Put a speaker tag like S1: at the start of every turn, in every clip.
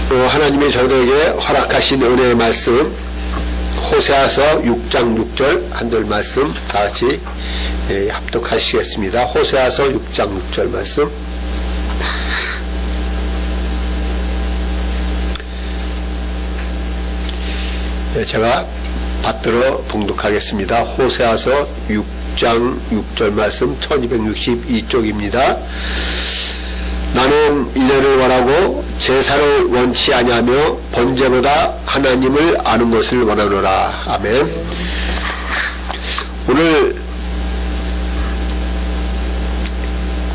S1: 하나님이 저희들에게 허락하신 은혜의 말씀, 호세아서 6장 6절 한 절 말씀 다 같이 합독하시겠습니다. 호세아서 6장 6절 말씀. 제가 받들어 봉독하겠습니다. 호세아서 6장 6절 말씀 1262쪽입니다. 나는 인애를 원하고 제사를 원치 아니하며 번제보다 하나님을 아는 것을 원하노라. 아멘. 오늘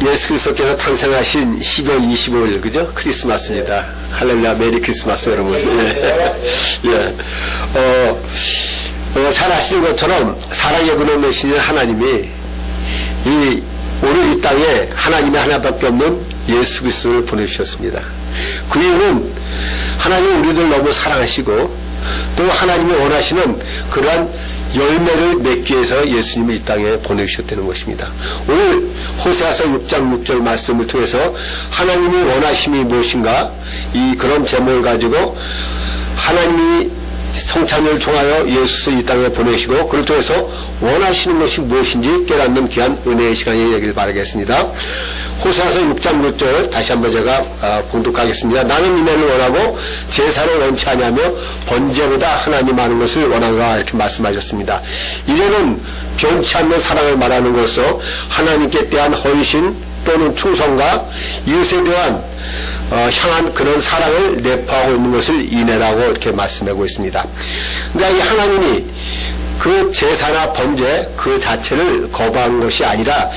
S1: 예수 그리스도께서 탄생하신 12월 25일 그죠? 크리스마스입니다. 할렐루야, 메리 크리스마스 여러분. 예. 잘 아시는 것처럼 사랑의 근원 되시는 하나님이 오늘 이 땅에 하나님의 하나밖에 없는 예수 그리스도를 보내주셨습니다. 그 이유는 하나님이 우리들 너무 사랑하시고 또 하나님이 원하시는 그러한 열매를 맺기 위해서 예수님을 이 땅에 보내주셨다는 것입니다. 오늘 호세아서 6장 6절 말씀을 통해서 하나님이 원하심이 무엇인가 그런 제목을 가지고 하나님이 성찬을 통하여 예수를 이 땅에 보내시고 그를 통해서 원하시는 것이 무엇인지 깨닫는 귀한 은혜의 시간이 되길 바라겠습니다. 호세아서 6장 6절 다시 한번 제가 봉독하겠습니다. 나는 인애를 원하고 제사를 원치 아니하며 번제보다 하나님 아는 것을 원하노라 이렇게 말씀하셨습니다. 인애는 변치 않는 사랑을 말하는 것으로 하나님께 대한 헌신 또는 충성과 이웃에 대한 향한 그런 사랑을 내포하고 있는 것을 인애라고 이렇게 말씀하고 있습니다. 그러니까 이 하나님이 그 제사나 번제 그 자체를 거부하는 것이 아니라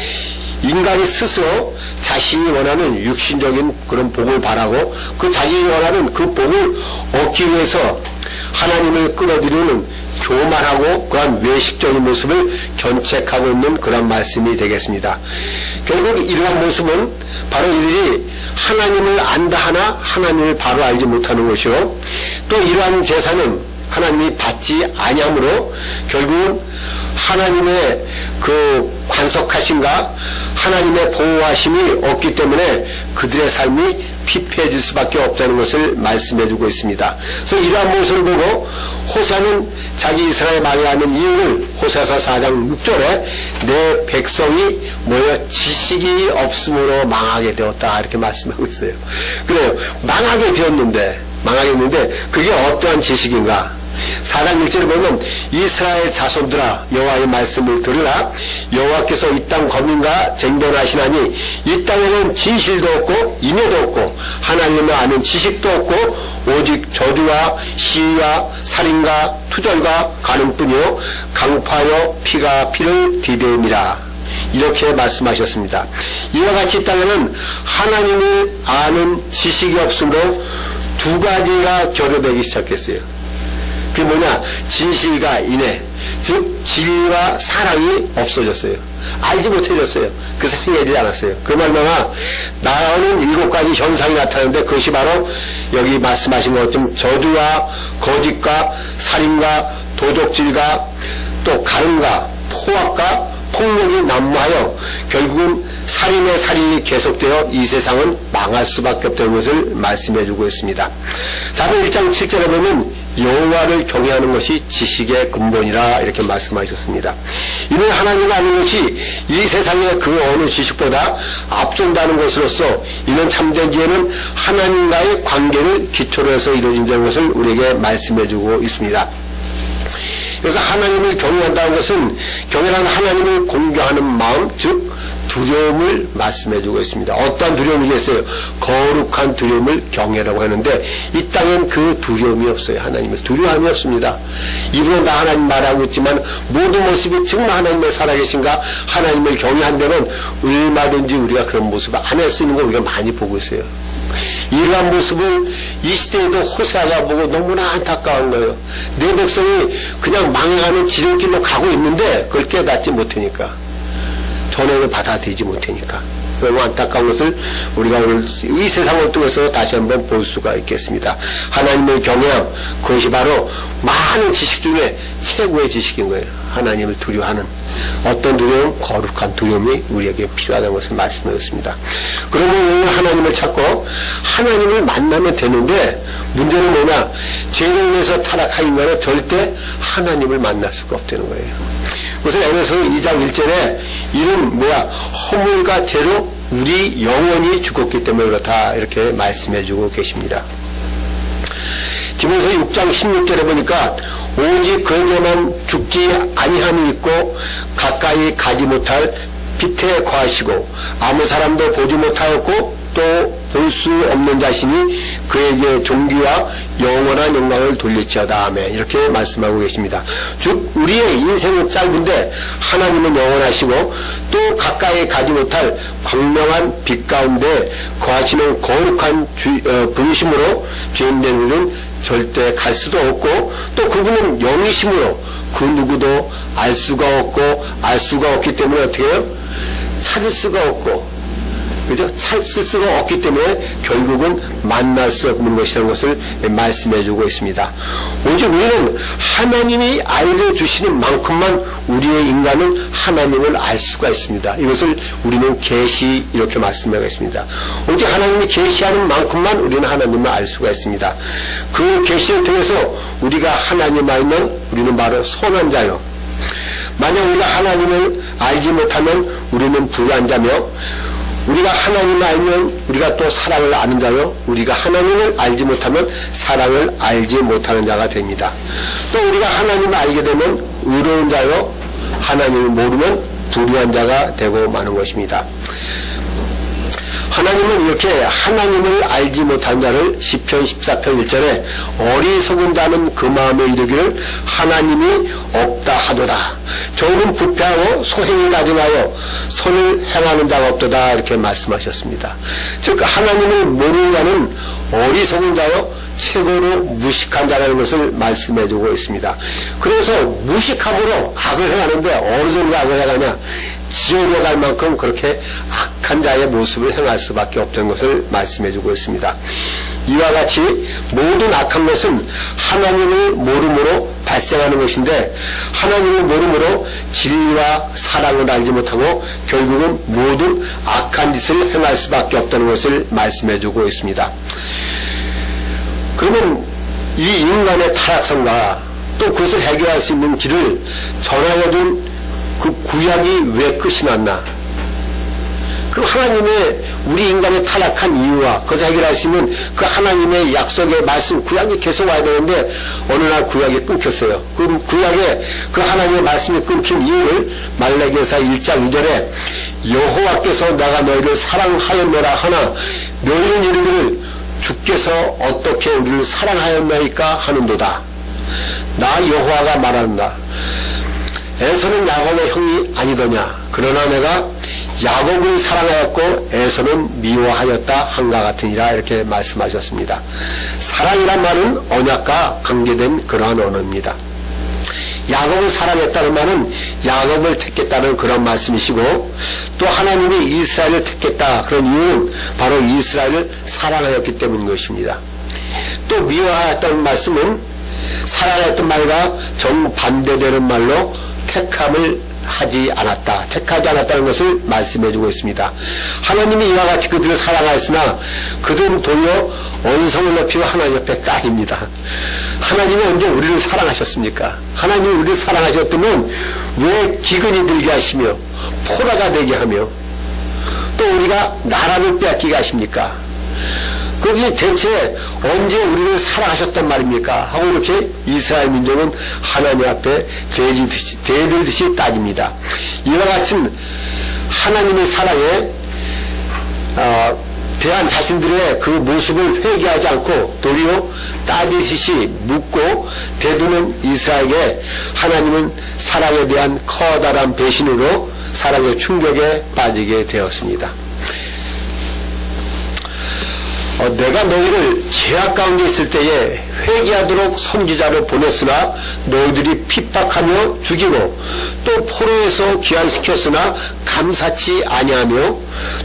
S1: 인간이 스스로 자신이 원하는 육신적인 그런 복을 바라고 그 자신이 원하는 그 복을 얻기 위해서 하나님을 끌어들이는 교만하고 그런 외식적인 모습을 견책하고 있는 그런 말씀이 되겠습니다. 결국 이러한 모습은 바로 이들이 하나님을 안다 하나 하나님을 바로 알지 못하는 것이요 또 이러한 제사는 하나님이 받지 아니하므로 결국은 하나님의 그 관속하심과 하나님의 보호하심이 없기 때문에 그들의 삶이 피폐해질 수밖에 없다는 것을 말씀해주고 있습니다. 그래서 이러한 모습을 보고 호세아는 자기 이스라엘 망해하는 이유를 호세아서 4장 6절에 내 백성이 지식이 없음으로 망하게 되었다 이렇게 말씀하고 있어요. 그래요. 망하게 되었는데 그게 어떠한 지식인가? 4장 1절에 보면 이스라엘 자손들아 여호와의 말씀을 들으라. 여호와께서 이 땅 거민과 쟁변하시나니 이 땅에는 진실도 없고 인애도 없고 하나님을 아는 지식도 없고 오직 저주와 시위와 살인과 투절과 간음뿐이요 강파여 피가 피를 디대임이라 이렇게 말씀하셨습니다. 이와 같이 이 땅에는 하나님을 아는 지식이 없으므로 두 가지가 결여되기 시작했어요. 그게 뭐냐? 진실과 인애, 즉 진리와 사랑이 없어졌어요. 알지 못해졌어요. 그래서 행해지지 않았어요. 그 말로나 나오는 7가지 현상이 나타나는데 그것이 바로 여기 말씀하신 것처럼 저주와 거짓과 살인과 도적질과 또 가름과 포악과 폭력이 난무하여 결국은 살인의 살인이 계속되어 이 세상은 망할 수밖에 없다는 것을 말씀해주고 있습니다. 자문 1장 7절에 보면 여호와를 경외하는 것이 지식의 근본이라 이렇게 말씀하셨습니다. 이는 하나님을 아는 것이 이 세상의 그 어느 지식보다 앞선다는 것으로서 이는 참된 지혜는 하나님과의 관계를 기초로 해서 이루어진다는 것을 우리에게 말씀해주고 있습니다. 그래서 하나님을 경외한다는 것은 경외하는 하나님을 공경하는 마음, 즉 두려움을 말씀해주고 있습니다. 어떠한 두려움이겠어요? 거룩한 두려움을 경외라고 하는데 이 땅엔 그 두려움이 없어요. 하나님의 두려움이 없습니다. 입으로 나 하나님 말하고 있지만 모든 모습이 정말 하나님의 살아계신가 하나님을 경외한다면 얼마든지 우리가 그런 모습을 안 할 수 있는 걸 우리가 많이 보고 있어요. 이러한 모습을 이 시대에도 호세아가 보고 너무나 안타까운 거예요. 내 백성이 그냥 망해가는 지름길로 가고 있는데 그걸 깨닫지 못하니까 전행을 받아들이지 못하니까 너무 안타까운 것을 우리가 오늘 이 세상을 통해서 다시 한번 볼 수가 있겠습니다. 하나님을 경외함 그것이 바로 많은 지식 중에 최고의 지식인 거예요. 하나님을 두려워하는 어떤 두려움? 거룩한 두려움이 우리에게 필요하다는 것을 말씀드렸습니다. 그러면 오늘 하나님을 찾고 하나님을 만나면 되는데 문제는 뭐냐? 죄로 인해서 타락한 인간은 절대 하나님을 만날 수가 없다는 거예요. 그래서 에베소 2장 1절에 이는 뭐야? 허물과 죄로 우리 영혼이 죽었기 때문에 그렇다 이렇게 말씀해주고 계십니다. 디모데 6장 16절에 보니까 오직 그에게만 죽지 아니함이 있고 가까이 가지 못할 빛에 거하시고 아무 사람도 보지 못하였고 또 볼 수 없는 자신이 그에게 존귀와 영원한 영광을 돌릴지어다. 아멘. 이렇게 말씀하고 계십니다. 즉 우리의 인생은 짧은데 하나님은 영원하시고 또 가까이 가지 못할 광명한 빛 가운데 거하시는 거룩한 분이심으로 죄인된 우리는 절대 갈 수도 없고 또 그분은 영이심으로 그 누구도 알 수가 없기 때문에 어떻게 해요? 찾을 수가 없고 그죠? 찾을 수가 없기 때문에 결국은 만날 수 없는 것이라는 것을 말씀해주고 있습니다. 오직 우리는 하나님이 알려주시는 만큼만 우리의 인간은 하나님을 알 수가 있습니다. 이것을 우리는 계시 이렇게 말씀하고 있습니다. 오직 하나님이 계시하는 만큼만 우리는 하나님을 알 수가 있습니다. 그 계시를 통해서 우리가 하나님 알면 우리는 바로 선한 자요. 만약 우리가 하나님을 알지 못하면 우리는 불의한 자며 우리가 하나님을 알면 우리가 또 사랑을 아는 자요. 우리가 하나님을 알지 못하면 사랑을 알지 못하는 자가 됩니다. 또 우리가 하나님을 알게 되면 의로운 자요. 하나님을 모르면 불의한 자가 되고 마는 것입니다. 하나님은 이렇게 하나님을 알지 못한 자를 시편 14편 1절에 어리석은 자는 그 마음에 이르기를 하나님이 없다 하도다. 저는 부패하고 소행이 가증하여 선을 행하는 자가 없도다. 이렇게 말씀하셨습니다. 즉 하나님을 모르는 자는 어리석은 자요 최고로 무식한 자라는 것을 말씀해주고 있습니다. 그래서 무식함으로 악을 행하는데 어느 정도 악을 행하냐? 지옥에 갈 만큼 그렇게 악한 자의 모습을 행할 수밖에 없다는 것을 말씀해주고 있습니다. 이와 같이 모든 악한 것은 하나님을 모름으로 발생하는 것인데 하나님을 모름으로 진리와 사랑을 알지 못하고 결국은 모든 악한 짓을 행할 수밖에 없다는 것을 말씀해주고 있습니다. 그러면 이 인간의 타락성과 또 그것을 해결할 수 있는 길을 전하여준 그 구약이 왜 끝이 났나? 그럼 하나님의 우리 인간의 타락한 이유와 그것을 해결할 수 있는 그 하나님의 약속의 말씀 구약이 계속 와야 되는데 어느 날 구약이 끊겼어요. 그럼 구약에 그 하나님의 말씀이 끊긴 이유를 말라기서 1장 2절에 여호와께서 내가 너희를 사랑하였노라 하나 너희는 이르기를 주께서 어떻게 우리를 사랑하였나이까 하는도다. 나 여호와가 말한다. 에서는 야곱의 형이 아니더냐. 그러나 내가 야곱을 사랑하였고 에서는 미워하였다 한가 같으니라. 이렇게 말씀하셨습니다. 사랑이란 말은 언약과 관계된 그러한 언어입니다. 야곱을 사랑했다는 말은 야곱을 택했다는 그런 말씀이시고 또 하나님이 이스라엘을 택했다 그런 이유는 바로 이스라엘을 사랑하였기 때문인 것입니다. 또 미워하였다는 말씀은 사랑했던 말과 정반대되는 말로 택함을 하지 않았다. 택하지 않았다는 것을 말씀해주고 있습니다. 하나님이 이와 같이 그들을 사랑하였으나 그들은 도리어 언성을 높이고 하나님 옆에 따집니다. 하나님이 언제 우리를 사랑하셨습니까? 하나님이 우리를 사랑하셨다면 왜 기근이 들게 하시며 포로가 되게 하며 또 우리가 나라를 빼앗기게 하십니까? 그게 대체 언제 우리를 사랑하셨단 말입니까? 하고 이렇게 이스라엘 민족은 하나님 앞에 대들듯이 따집니다. 이와 같은 하나님의 사랑에 대한 자신들의 그 모습을 회개하지 않고 도리어 따지듯이 묻고 대드는 이스라엘에게 하나님은 사랑에 대한 커다란 배신으로 사랑의 충격에 빠지게 되었습니다. 내가 너희를 죄악 가운데 있을 때에 회개하도록 선지자를 보냈으나 너희들이 핍박하며 죽이고 또 포로에서 귀환시켰으나 감사치 아니하며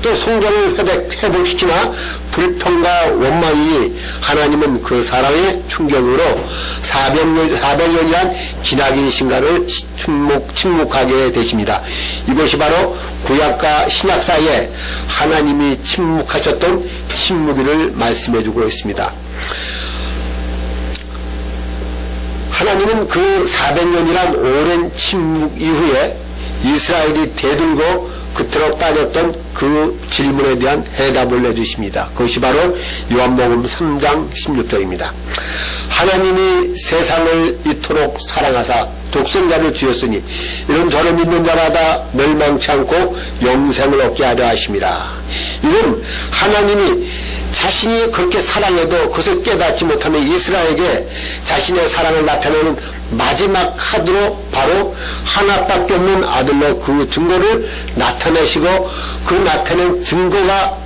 S1: 또 성전을 회복시키나 불평과 원망이니 하나님은 그 사랑의 충격으로 400년이란 기나긴 신가를 침묵하게 되십니다. 이것이 바로 구약과 신약 사이에 하나님이 침묵하셨던 침묵을 말씀해주고 있습니다. 하나님은 그 400년이란 오랜 침묵 이후에 이스라엘이 대들고 그토록 따졌던 그 질문에 대한 해답을 내주십니다. 그것이 바로 요한복음 3장 16절입니다. 하나님이 세상을 이토록 사랑하사 독생자를 주었으니 이런 저를 믿는 자마다 멸망치 않고 영생을 얻게 하려 하심이라. 이는 하나님이 자신이 그렇게 사랑해도 그것을 깨닫지 못하는 이스라엘에게 자신의 사랑을 나타내는 마지막 카드로 바로 하나밖에 없는 아들로 그 증거를 나타내시고 그 나타낸 증거가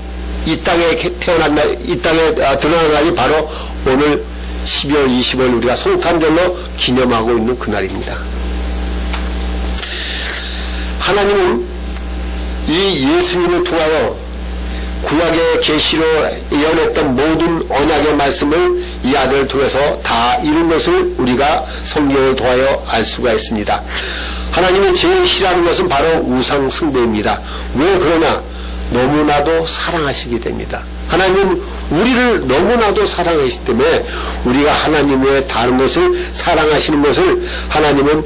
S1: 이 땅에 태어난 날, 이 땅에 드러난 날이 바로 오늘 12월 20일 우리가 성탄절로 기념하고 있는 그날입니다. 하나님은 이 예수님을 통하여 구약의 계시로 예언했던 모든 언약의 말씀을 이 아들을 통해서 다 이룬 것을 우리가 성경을 통하여 알 수가 있습니다. 하나님은 제일 싫어하는 것은 바로 우상 숭배입니다. 왜 그러냐? 너무나도 사랑하시기 때문입니다. 하나님은 우리를 너무나도 사랑하시기 때문에 우리가 하나님 외에 다른 것을 사랑하시는 것을 하나님은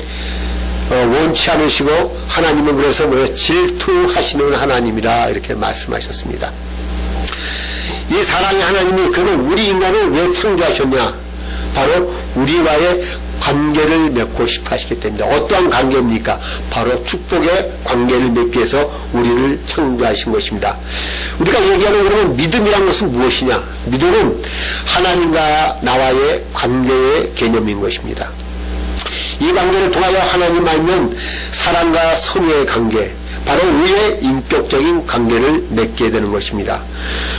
S1: 원치 않으시고 하나님은 그래서 질투하시는 하나님이라 이렇게 말씀하셨습니다. 이 사랑의 하나님이 그러면 우리 인간을 왜 창조하셨냐? 바로 우리와의 관계를 맺고 싶어 하시기 때문에 어떠한 관계입니까? 바로 축복의 관계를 맺기 위해서 우리를 창조하신 것입니다. 우리가 얘기하는 그러면 믿음이란 것은 무엇이냐? 믿음은 하나님과 나와의 관계의 개념인 것입니다. 이 관계를 통하여 하나님 알면 사랑과 선의의 관계, 바로 우리의 인격적인 관계를 맺게 되는 것입니다.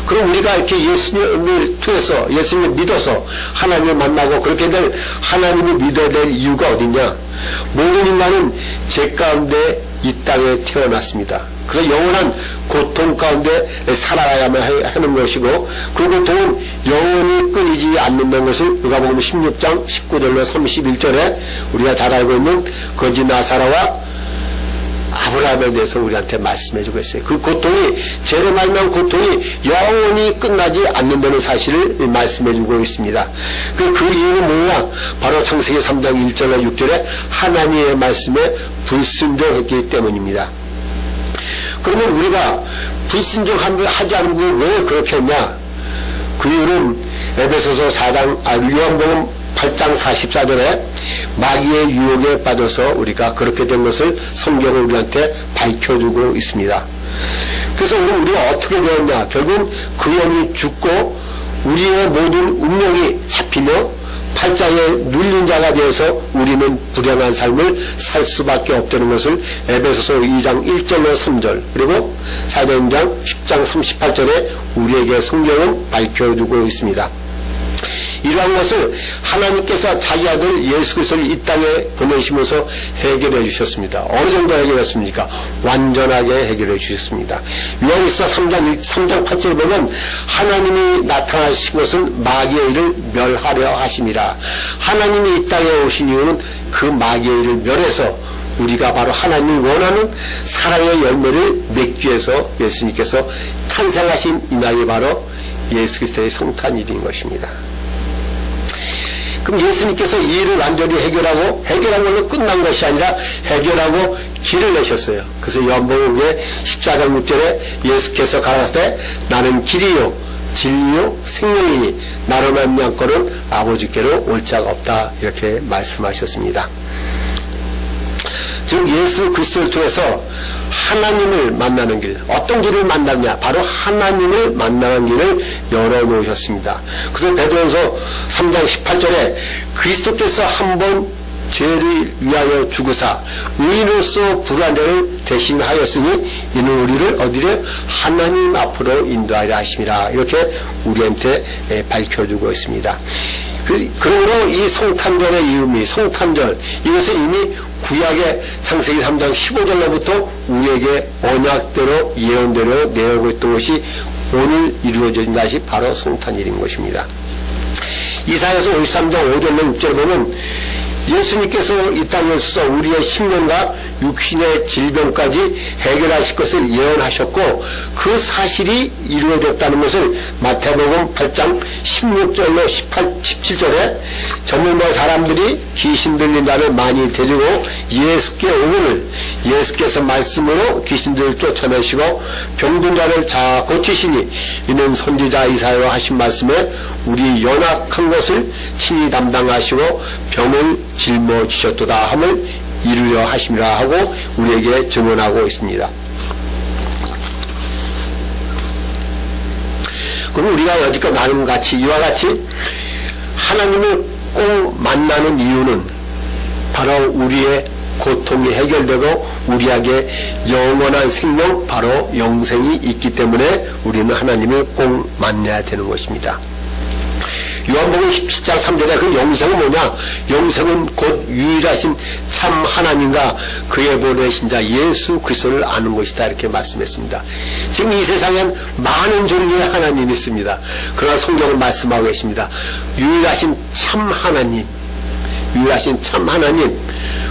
S1: 그럼 우리가 이렇게 예수님을 통해서 예수님을 믿어서 하나님을 만나고 그렇게 될 하나님을 믿어야 될 이유가 어디냐? 모든 인간은 죄 가운데 이 땅에 태어났습니다. 그래서 영원한 고통 가운데 살아야만 하는 것이고 그 고통은 영원히 끊이지 않는다는 것을 누가복음 16장 19절로 31절에 우리가 잘 알고 있는 거지 나사로와 아브라함에 대해서 우리한테 말씀해주고 있어요. 그 고통이 죄로 말미암은 고통이 영원히 끝나지 않는다는 사실을 말씀해주고 있습니다. 그 이유는 뭐냐? 바로 창세기 3장 1절과 6절에 하나님의 말씀에 불순종했기 때문입니다. 그러면 우리가 불순종하지 않은 게 왜 그렇게 했냐? 그 이유는 에베소서 4장, 요한복음 8장 44절에 마귀의 유혹에 빠져서 우리가 그렇게 된 것을 성경은 우리한테 밝혀주고 있습니다. 그래서 우리가 어떻게 되었냐? 결국은 그 영이 죽고 우리의 모든 운명이 잡히며 팔자에 눌린 자가 되어서 우리는 불행한 삶을 살 수밖에 없다는 것을 에베소서 2장 1절로 3절 그리고 사도행전 10장 38절에 우리에게 성경은 밝혀주고 있습니다. 이러한 것을 하나님께서 자기 아들 예수 그리스도를 이 땅에 보내시면서 해결해 주셨습니다. 어느 정도 해결했습니까? 완전하게 해결해 주셨습니다. 요한일서 3장 8절 보면 하나님이 나타나신 것은 마귀의 일을 멸하려 하심이라. 하나님이 이 땅에 오신 이유는 그 마귀의 일을 멸해서 우리가 바로 하나님이 원하는 사랑의 열매를 맺기 위해서 예수님께서 탄생하신 이 날이 바로 예수 그리스도의 성탄일인 것입니다. 그럼 예수님께서 이 일을 완전히 해결한 걸로 끝난 것이 아니라 해결하고 길을 내셨어요. 그래서 요한복음의 14장 6절에 예수께서 가라사대 때 나는 길이요 진리요 생명이니 나로 말미암고는 아버지께로 올 자가 없다 이렇게 말씀하셨습니다. 즉 예수 그리스도를 통해서 하나님을 만나는 길, 어떤 길을 만나냐? 바로 하나님을 만나는 길을 열어놓으셨습니다. 그래서 베드로전서 3장 18절에 그리스도께서 한번 죄를 위하여 죽으사 의인으로서 불의한 자를 대신하였으니 이는 우리를 어디를 하나님 앞으로 인도하려 하심이라 이렇게 우리한테 밝혀주고 있습니다. 그러므로 이 성탄절의 이음이 성탄절 이것은 이미 구약의 창세기 3장 15절로부터 우리에게 언약대로 예언대로 내오고 있던 것이 오늘 이루어진 것이 바로 성탄일인 것입니다. 이사야서 53장 5절로 6절 보면 예수님께서 이 땅에 오셔서 우리의 심령과 육신의 질병까지 해결하실 것을 예언하셨고 그 사실이 이루어졌다는 것을 마태복음 8장 16절로 17절에 젊은 사람들이 귀신 들린 자를 많이 데리고 예수께 오거늘 예수께서 말씀으로 귀신들을 쫓아내시고 병든 자를 자 고치시니 이는 선지자 이사야가 하신 말씀에 우리 연약한 것을 친히 담당하시고 병을 짊어지셨도다 함을 이루려 하심이라 하고 우리에게 증언하고 있습니다. 그럼 우리가 여지껏 나눈 같이 이와 같이 하나님을 꼭 만나는 이유는 바로 우리의 고통이 해결되고 우리에게 영원한 생명 바로 영생이 있기 때문에 우리는 하나님을 꼭 만나야 되는 것입니다. 요한복음 17장 3절에 그 영생은 뭐냐? 영생은 곧 유일하신 참 하나님과 그의 보내신 자 예수 그리스도를 아는 것이다 이렇게 말씀했습니다. 지금 이 세상엔 많은 종류의 하나님이 있습니다. 그러나 성경은 말씀하고 계십니다. 유일하신 참 하나님, 유일하신 참 하나님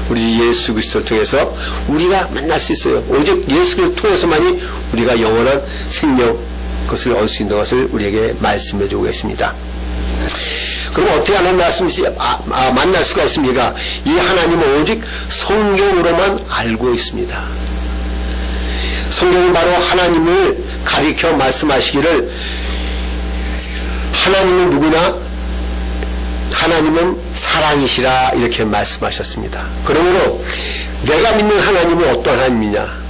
S1: 우리 예수 그리스도를 통해서 우리가 만날 수 있어요. 오직 예수 그리스도를 통해서만이 우리가 영원한 생명 그것을 얻을 수 있는 것을 우리에게 말씀해 주고 계십니다. 그럼 어떻게 하나님 만날 수가 있습니까? 이 하나님은 오직 성경으로만 알고 있습니다. 성경은 바로 하나님을 가리켜 말씀하시기를 하나님은 누구냐? 하나님은 사랑이시라 이렇게 말씀하셨습니다. 그러므로 내가 믿는 하나님은 어떤 하나님이냐?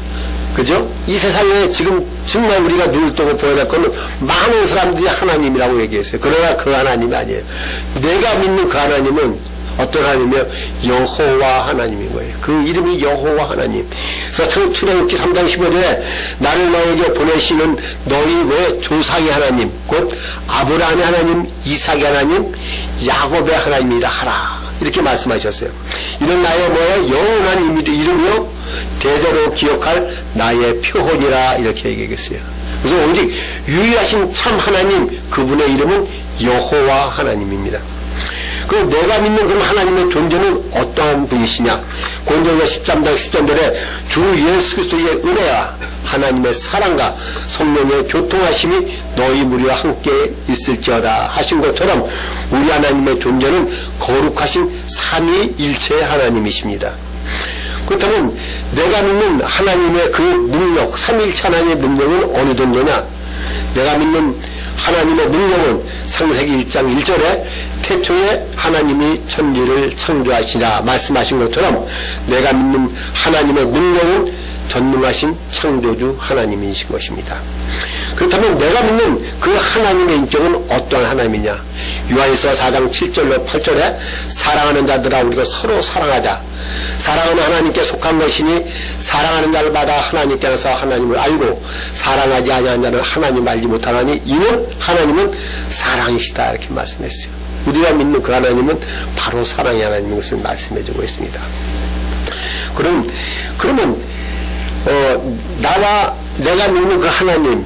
S1: 그죠? 이 세상에 지금 정말 우리가 눈을 뜨고 보여야 될 것은 많은 사람들이 하나님이라고 얘기했어요. 그러나 그 하나님이 아니에요. 내가 믿는 그 하나님은 어떤 하나님이에요? 여호와 하나님인 거예요. 그 이름이 여호와 하나님. 그래서 출애굽기 3장 15절에 나를 너에게 보내시는 너희 왜 조상의 하나님 곧 아브라함의 하나님, 이삭의 하나님, 야곱의 하나님이라 하라 이렇게 말씀하셨어요. 이런 나의 뭐예요? 영원한 이름이요 대대로 기억할 나의 표본이라 이렇게 얘기했어요. 그래서 오직 유일하신 참 하나님 그분의 이름은 여호와 하나님입니다. 그럼 내가 믿는 그런 하나님의 존재는 어떠한 분이시냐? 고린도후서 13장 10절에 주 예수 그리스도의 은혜와 하나님의 사랑과 성령의 교통하심이 너희 무리와 함께 있을지어다 하신 것처럼 우리 하나님의 존재는 거룩하신 삼위일체 하나님이십니다. 그렇다면 내가 믿는 하나님의 그 능력, 삼위일체 하나님의 능력은 어느 정도냐? 내가 믿는 하나님의 능력은 창세기 1장 1절에 태초에 하나님이 천지를 창조하시라 말씀하신 것처럼 내가 믿는 하나님의 능력은 전능하신 창조주 하나님이신 것입니다. 그렇다면 내가 믿는 그 하나님의 인격은 어떠한 하나님이냐? 요한일서 4장 7절로 8절에 사랑하는 자들아 우리가 서로 사랑하자. 사랑하는 하나님께 속한 것이니 사랑하는 자를 받아 하나님께서 하나님을 알고 사랑하지 아니하는 자는 하나님을 알지 못하나니 이는 하나님은 사랑이시다 이렇게 말씀했어요. 우리가 믿는 그 하나님은 바로 사랑의 하나님인 것을 말씀해 주고 있습니다. 그러면 나와 내가 믿는 그 하나님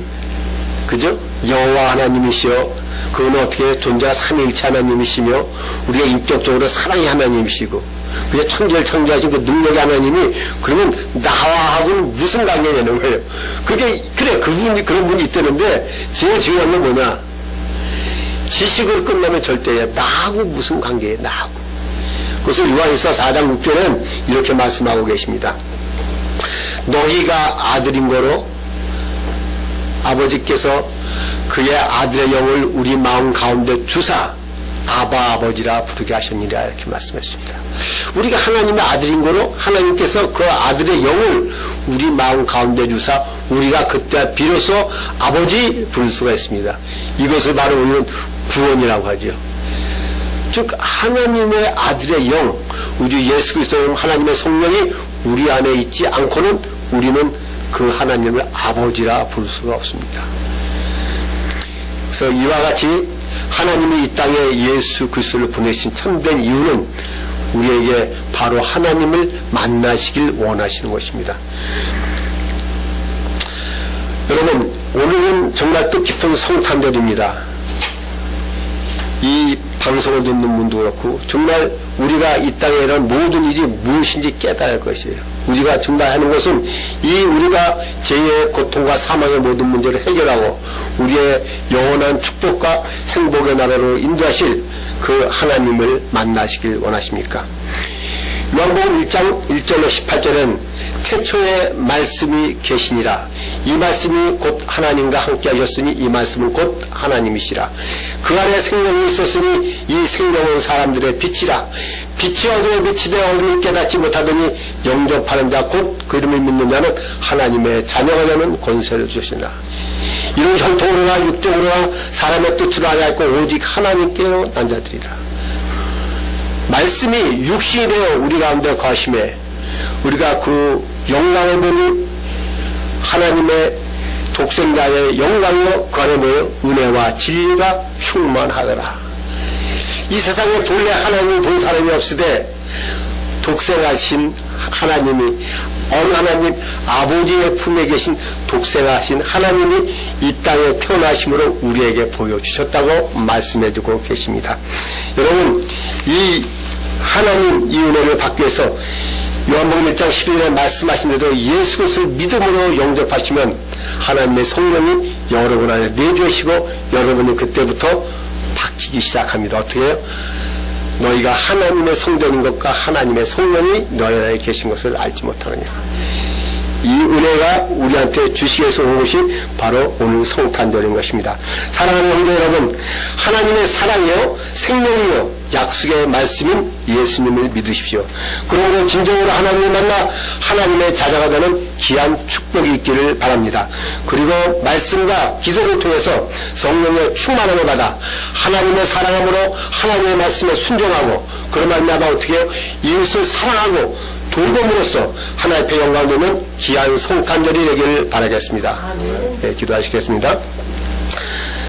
S1: 그죠? 여호와 하나님이시여 그는 어떻게 존재가 삼위일체 하나님이시며 우리가 인격적으로 사랑의 하나님이시고 그래서 천지를 창조하신 그 능력의 하나님이 그러면 나와하고는 무슨 관계냐는 거예요. 그래 그런 분이 있다는데 제일 중요한 건 뭐냐? 지식으로 끝나면 절대 나하고 무슨 관계예요? 나하고. 그것을 요한일서 4장 6절은 이렇게 말씀하고 계십니다. 너희가 아들인 거로 아버지께서 그의 아들의 영을 우리 마음 가운데 주사 아바 아버지라 부르게 하셨느니라 이렇게 말씀했습니다. 우리가 하나님의 아들인 거로 하나님께서 그 아들의 영을 우리 마음 가운데 주사 우리가 그때 비로소 아버지 부를 수가 있습니다. 이것을 바로 우리는 구원이라고 하죠. 즉 하나님의 아들의 영 우리 예수 그리스도 하나님의 성령이 우리 안에 있지 않고는 우리는 그 하나님을 아버지라 부를 수가 없습니다. 그래서 이와 같이 하나님이 이 땅에 예수 그리스도를 보내신 참된 이유는 우리에게 바로 하나님을 만나시길 원하시는 것입니다. 여러분 오늘은 정말 뜻깊은 성탄절입니다. 이 방송을 듣는 분도 그렇고 정말 우리가 이 땅에 일어난 모든 일이 무엇인지 깨달을 것이에요. 우리가 정말 하는 것은 이 우리가 죄의 고통과 사망의 모든 문제를 해결하고 우리의 영원한 축복과 행복의 나라로 인도하실 그 하나님을 만나시길 원하십니까? 요한복음 1장 1절로 18절은 태초에 말씀이 계시니라. 이 말씀이 곧 하나님과 함께 하셨으니 이 말씀은 곧 하나님이시라. 그 안에 생명이 있었으니 이 생명은 사람들의 빛이라. 빛이 어둠에 비치되 어둠이 깨닫지 못하더니 영접하는 자 곧 그 이름을 믿는 자는 하나님의 자녀가 되는 권세를 주시니라. 이런 혈통으로나 육적으로나 사람의 뜻으로 하지 않고 오직 하나님께로 난 자들이라. 말씀이 육신이 되어 우리 가운데 거하심에 우리가 그 영광을 보니 하나님의 독생자의 영광이요 그 안에 모여 은혜와 진리가 충만하더라. 이 세상에 본래 하나님을 본 사람이 없으되 독생하신 하나님이 어느 하나님 아버지의 품에 계신 독생하신 하나님이 이 땅에 태어나심으로 우리에게 보여주셨다고 말씀해주고 계십니다. 여러분 이 하나님 이 은혜를 받기 위해서 요한복음 1장 11절에 말씀하신 대로 예수 그리스도를 믿음으로 영접하시면 하나님의 성령이 여러분 안에 내주시고 여러분이 그때부터 바뀌기 시작합니다. 어떻게 해요? 너희가 하나님의 성전인 것과 하나님의 성령이 너희 안에 계신 것을 알지 못하느냐. 이 은혜가 우리한테 주시기 위해서 온 것이 바로 오늘 성탄절인 것입니다. 사랑하는 형제 여러분, 하나님의 사랑이요 생명이요 약속의 말씀인 예수님을 믿으십시오. 그러므로 진정으로 하나님을 만나 하나님의 자녀가 되는 귀한 축복이 있기를 바랍니다. 그리고 말씀과 기도를 통해서 성령의 충만함을 받아 하나님의 사랑함으로 하나님의 말씀에 순종하고 그런 말미암아 어떻게 해요? 이웃을 사랑하고 돌봄으로써 하나님의 영광을 되는 귀한 성탄절이 되기를 바라겠습니다. 네, 기도하시겠습니다.